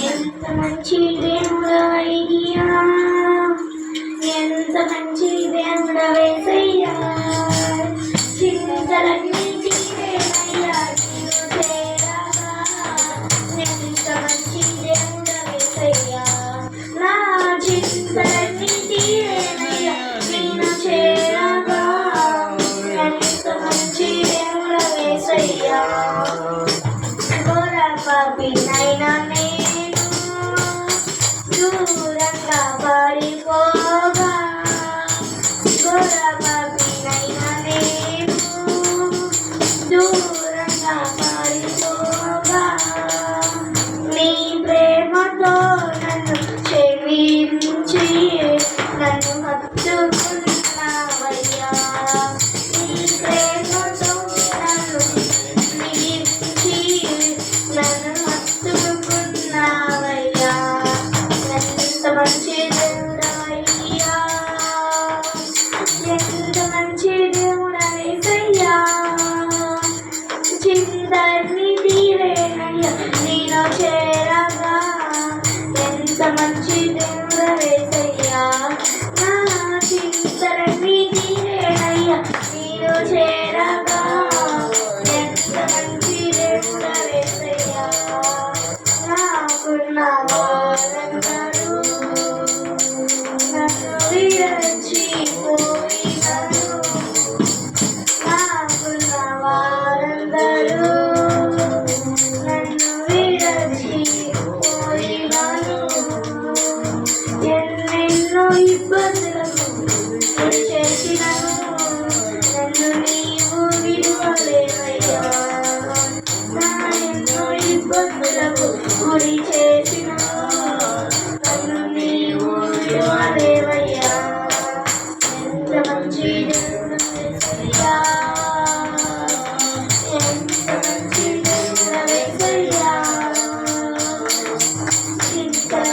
ఎంత మంచి దేవుడవయ్యా, ఎంత మంచి దేవుడవేసయ్యా, చింతలన్నీ తీరేనయ్యా నీవు చేరగా. ఎంత మంచి దేవుడవేసయ్యా, నా చింతలన్నీ తీరేనయ్యా నేను చేరగా. ఎంత మంచి దేవుడవేసయ్యా, ఘోర పాపినైనా నేను దూరంగా పారిపోగా, ఘోర పాపినైనా నేను దూరంగా పారిపోగా, నీ ప్రేమతో నన్ను క్షమించి నన్ను హత్తుకున్నావయ్యా. నీ ప్రేమతో నన్ను మిగించి నన్ను హత్తుకున్నావయ్యా. ఎంత మంచి దేవుడవయ్యా, ఎంత మంచి దేవుడవేసయ్యా, చింతల్ని తీరేనయ్యా నేను చేరగా. ఎంత మంచి దేవుడవేసయ్యా, నా చింతలన్నీ తీరేనయ్యా నేను చేరగా. ఎంత మంచి దేవుడవేసయ్యా, నాకున్న వారందరూ నన్ను విడిచిపోయినను, నాకున్న వారందరూ నన్ను విడిచిపోయినను. ఎన్నెన్నో ఇబ్బందులకు గురి చేసినను నన్ను నీవు విడువలేవయ్యా. నా ఎన్నో ఇబ్బందులకు గురి చేసినను నన్ను నీవు విడువలేవయ్యా. ఎంత మంచి దేవుడవేసయ్యా, ఎంత మంచి దేవుడవేసయ్యా, చింతల